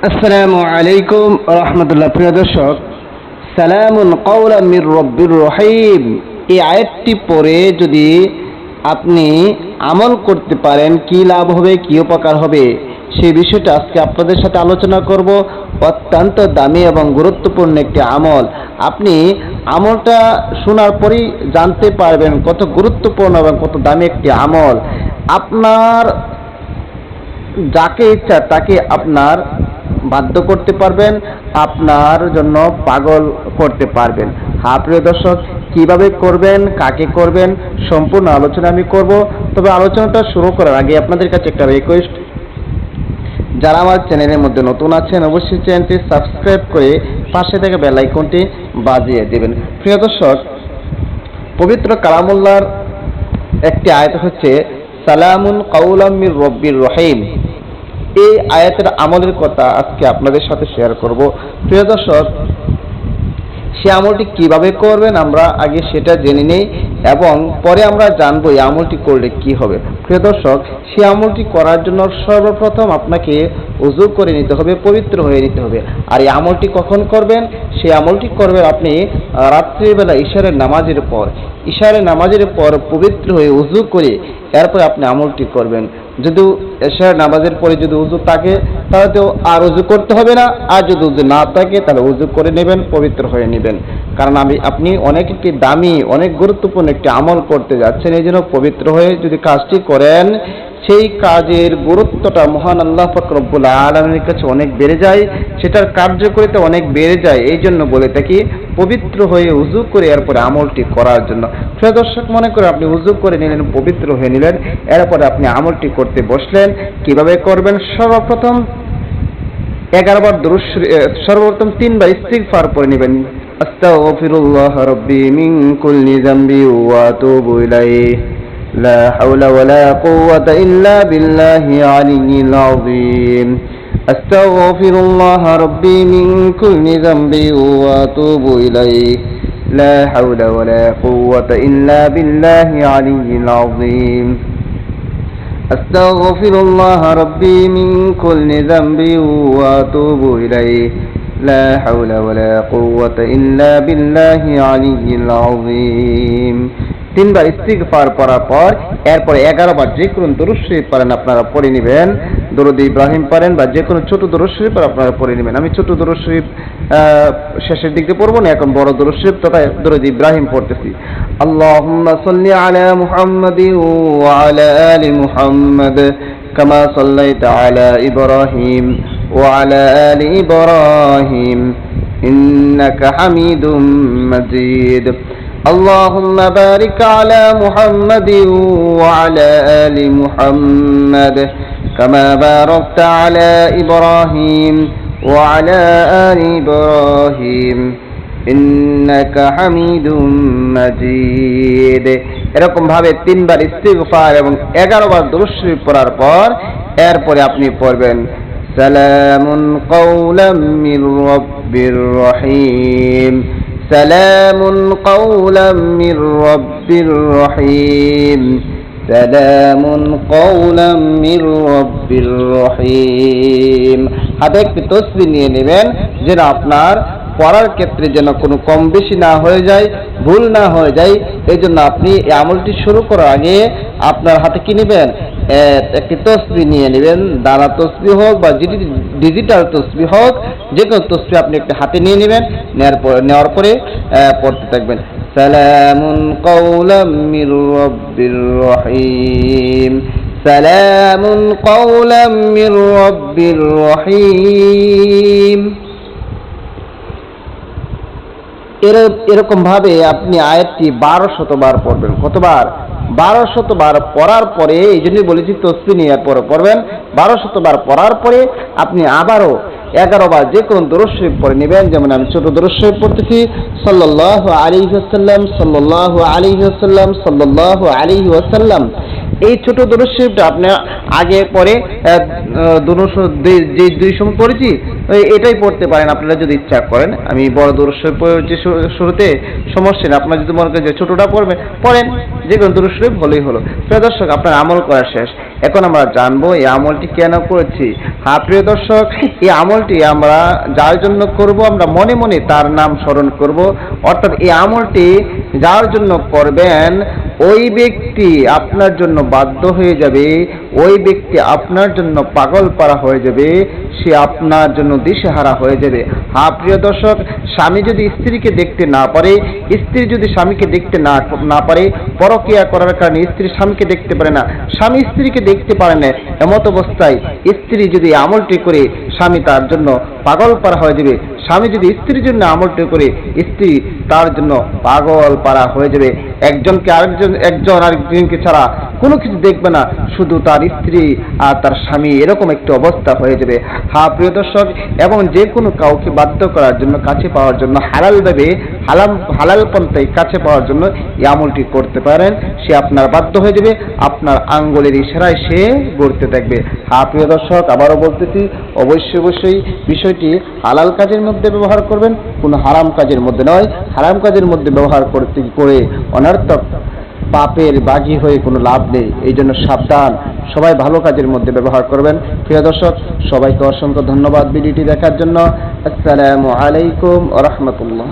আসসালামু আলাইকুম রহমতুল্লাহ। প্রিয় দর্শক, সালামুন কাওলাম মির রব্বির রহিম, এই আয়াতটি পড়ে যদি আপনি আমল করতে পারেন কি লাভ হবে, কি উপকার হবে, সেই বিষয়টা আজকে আপনাদের সাথে আলোচনা করব। অত্যন্ত দামি এবং গুরুত্বপূর্ণ একটি আমল। আপনি আমলটা শোনার পরেই জানতে পারবেন কত গুরুত্বপূর্ণ এবং কত দামি একটি আমল। আপনার যাকে ইচ্ছা তাকে আপনার বাধ্য করতে পারবেন, আপনার জন্য পাগল করতে পারবেন। হ্যাঁ প্রিয় দর্শক, কিভাবে করবেন, কাকে করবেন, সম্পূর্ণ আলোচনা আমি করব। তবে আলোচনাটা শুরু করার আগে আপনাদের কাছে একটা রিকোয়েস্ট, যারা আমার চ্যানেলের মধ্যে নতুন আছেন অবশ্যই চ্যানেলটি সাবস্ক্রাইব করে পাশে থেকে বেল আইকনটি বাজিয়ে দেবেন। প্রিয় দর্শক, পবিত্র কালামুল্লাহর একটি আয়াত হচ্ছে সালামুন কাওলাম মির রব্বির রহিম। এই আয়াতের আমলের কথা আজকে আপনাদের সাথে শেয়ার করব। প্রিয় দর্শক, সে আমলটি কিভাবে করবেন আমরা আগে সেটা জেনে নেই এবং পরে আমরা জানবো এই আমলটি করলে কি হবে। প্রিয় দর্শক, সে আমলটি করার জন্য সর্বপ্রথম আপনাকে ওযু করে নিতে হবে, পবিত্র হয়ে নিতে হবে। আর এই আমলটি কখন করবেন? সেই আমলটি করবেন আপনি রাত্রিবেলা ইশারের নামাজের পর। ইশারের নামাজের পর পবিত্র হয়ে ওযু করে এরপর আপনি আমলটি করবেন। যদি ইশারের নামাজের পরে যদি ওযু থাকে তাহলে তো আর ওযু করতে হবে না, আর যদি ওযু না থাকে তাহলে ওযু করে নেবেন, পবিত্র হয়ে নেবেন। কারণ আপনি অনেক একটি দামি, অনেক গুরুত্বপূর্ণ একটি আমল করতে যাচ্ছেন, এই জন্য পবিত্র হয়ে যদি কাজটি করেন সেই কাজের গুরুত্বটা মহান আল্লাহ পাক রব্বুল আলামিনের কাছে অনেক বেড়ে যায়, সেটার কার্যকারিতা অনেক বেড়ে যায়। এই জন্য বলে থাকি পবিত্র হয়ে উযু করে এরপরে আমলটি করার জন্য। প্রিয় দর্শক, মনে করে আপনি উযু করে নিলেন, পবিত্র হয়ে নিলেন, এরপরে আপনি আমলটি করতে বসলেন। কিভাবে করবেন? সর্বপ্রথম 11 বার দুরূদ শরীফ, সর্বপ্রথম 3 বার ইস্তিগফার পড়ে নেবেন। আস্তাগফিরুল্লাহ রাব্বি মিন কুল্লি যামবি ওয়া আতুবু ইলাইহি লা হাওলা ওয়ালা কুওয়াতা ইল্লা বিল্লাহি আলিয়্যিল আযীম। আস্তাগফিরুল্লাহ রাব্বি মিন কুল্লি যামবি ওয়া আতুবু ইলাইহি লা হাওলা ওয়ালা কুওয়াতা ইল্লা বিল্লাহি আলিয়্যিল আযীম। আস্তাগফিরুল্লাহ রাব্বি মিন কুল্লি যামবি ওয়া আতুবু ইলাইহি লা হাওলা ওয়ালা কুওয়াতা ইল্লা বিল্লাহি আলিয়্যিল আযীম। 3 বার ইস্তিগফার পড়ার পর এরপর 11 বার যে কোনো দরুদ শরীফ পারেন আপনারা পড়ে নেবেন। দরুদ ইব্রাহিম পারেন বা যে কোনো ছোট দরুদ শরীফ আপনারা পড়ে নেবেন। আমি ছোট দরুদ শরীফ শেষের দিকে পড়বো না, এখন বড় দরুদ শরীফ তথা দরুদ ইব্রাহিম পড়তেছি। আল্লাহুম্মা সাল্লি আলা মুহাম্মাদিন ওয়া আলা আলি মুহাম্মাদ কামা সাল্লাইতা আলা ইব্রাহিম ওয়া আলা আলি ইব্রাহিম ইন্নাকা হামিদুম মাজিদ। اللهم بارك على محمد وعلى آل محمد كما باركت على إبراهيم وعلى آل إبراهيم إنك حميد مجيد। এরকম ভাবে 3 বার ইস্তিগফার এবং 11 বার দুরূদ শরীফ পড়ার পর এরপরে আপনি পড়বেন সালামুন কাওলাম মির রব্বির রহিম। সালামুন কাওলাম মির রব্বির রহিম। সালামুন কাওলাম মির রব্বির রহিম। হাতে একটি তাসবিহ নিয়ে নেবেন যেন আপনার পড়ার ক্ষেত্রে যেন কোনো কম বেশি না হয়ে যায়, ভুল না হয়ে যায়। এই জন্য আপনি এই আমলটি শুরু করার আগে আপনার হাতে কি নেবেন? একটি তাসবিহ নিয়ে নেবেন। দানা তাসবিহ হোক বা ডিজিটাল তাসবিহ হোক, যে কোনো তাসবিহ আপনি একটা হাতে নিয়ে নেবেন। নেওয়ার পরে পড়তে থাকবেন সালামুন কাওলাম মির রব্বির রহিম। সালামুন কাওলাম মির রব্বির রহিম। এরকম ভাবে আপনি আয়াতটি 1200 বার পড়বেন। কতবার? 1200 বার পড়ার পরে, এই জন্যই বলেছি তাসবিহ নিয়ে পরে পড়বেন। 1200 বার পড়ার পরে আপনি আবারও 11 বার যে কোনো দরুদ শরীফ পড়ে নেবেন। যেমন আমি ছোট দরুদ শরীফ পড়তেছি সাল্লাল্লাহু আলাইহি ওয়াসাল্লাম, সাল্লাল্লাহু আলাইহি ওয়াসাল্লাম, সাল্লাল্লাহু আলাইহি ওয়াসাল্লাম। এই ছোট দরুদ শরীফটা আপনি আগে পরে যে দুই সময় পড়েছি এটাই পড়তে পারেন আপনারা যদি ইচ্ছা করেন। আমি বড় দরুদ শরীফ পড়েছি শুরুতে, সমস্যা নেই। আপনারা যদি মনে করেন যে ছোটটা পড়েন, যে কোনো দরুদ শরীফ হলেই হলো। প্রিয় দর্শক, আপনার আমল করা শেষ। এখন আমরা জানবো এই আমলটি কেন করেছি। হ্যাঁ প্রিয় দর্শক, এই আমলটি আমরা যার জন্য করব, আমরা মনে মনে তার নাম স্মরণ করব। অর্থাৎ এই আমলটি যার জন্য করবেন, ওই ব্যক্তি আপনার জন্য বাধ্য হয়ে যাবে, ওই ব্যক্তি আপনার জন্য পাগল পারা হয়ে যাবে, সে আপনার জন্য দিশেহারা হয়ে যাবে। হ্যাঁ প্রিয় দর্শক, স্বামী যদি স্ত্রীকে দেখতে না পারে, স্ত্রী যদি স্বামীকে দেখতে না পারে, পরকীয়া করার কারণে স্ত্রী স্বামীকে দেখতে পারে না, স্বামী স্ত্রীকে দেখতে পারে না, এমত অবস্থায় স্ত্রী যদি আমলটি করে, স্বামী তার জন্য পাগল পারা হয়ে যাবে। স্বামী যদি স্ত্রীর জন্য আমলটি করে, স্ত্রী তার জন্য পাগল পারা হয়ে যাবে। একজন আরেকজনকে ছাড়া কোনো কিছু দেখবে না, শুধু তার স্ত্রী আর তার স্বামী, এরকম একটি অবস্থা হয়ে যাবে। হ্যাঁ প্রিয় দর্শক, এবং যে কোনো কাউকে বাধ্য করার জন্য, কাছে পাওয়ার জন্য, হালাল পন্থায় কাছে পাওয়ার জন্য এই আমলটি করতে পারেন, সে আপনার বাধ্য হয়ে যাবে, আপনার আঙ্গুলের ইশারায় সে গড়তে থাকবে। হ্যাঁ প্রিয় দর্শক, আবারও বলতেছি, অবশ্যই বিষয়টি হালাল কাজের মধ্যে ব্যবহার করবেন, কোনো হারাম কাজের মধ্যে নয়। হারাম কাজের মধ্যে ব্যবহার করে অনর্থক পাপের বাগী হয়ে কোনো লাভ নেই। এই জন্য সাবধান, সবাই ভালো কাজের মধ্যে ব্যবহার করবেন। প্রিয় দর্শক, সবাইকে অসংখ্য ধন্যবাদ ভিডিওটি দেখার জন্য। আসসালামু আলাইকুম ওয়া রাহমাতুল্লাহ।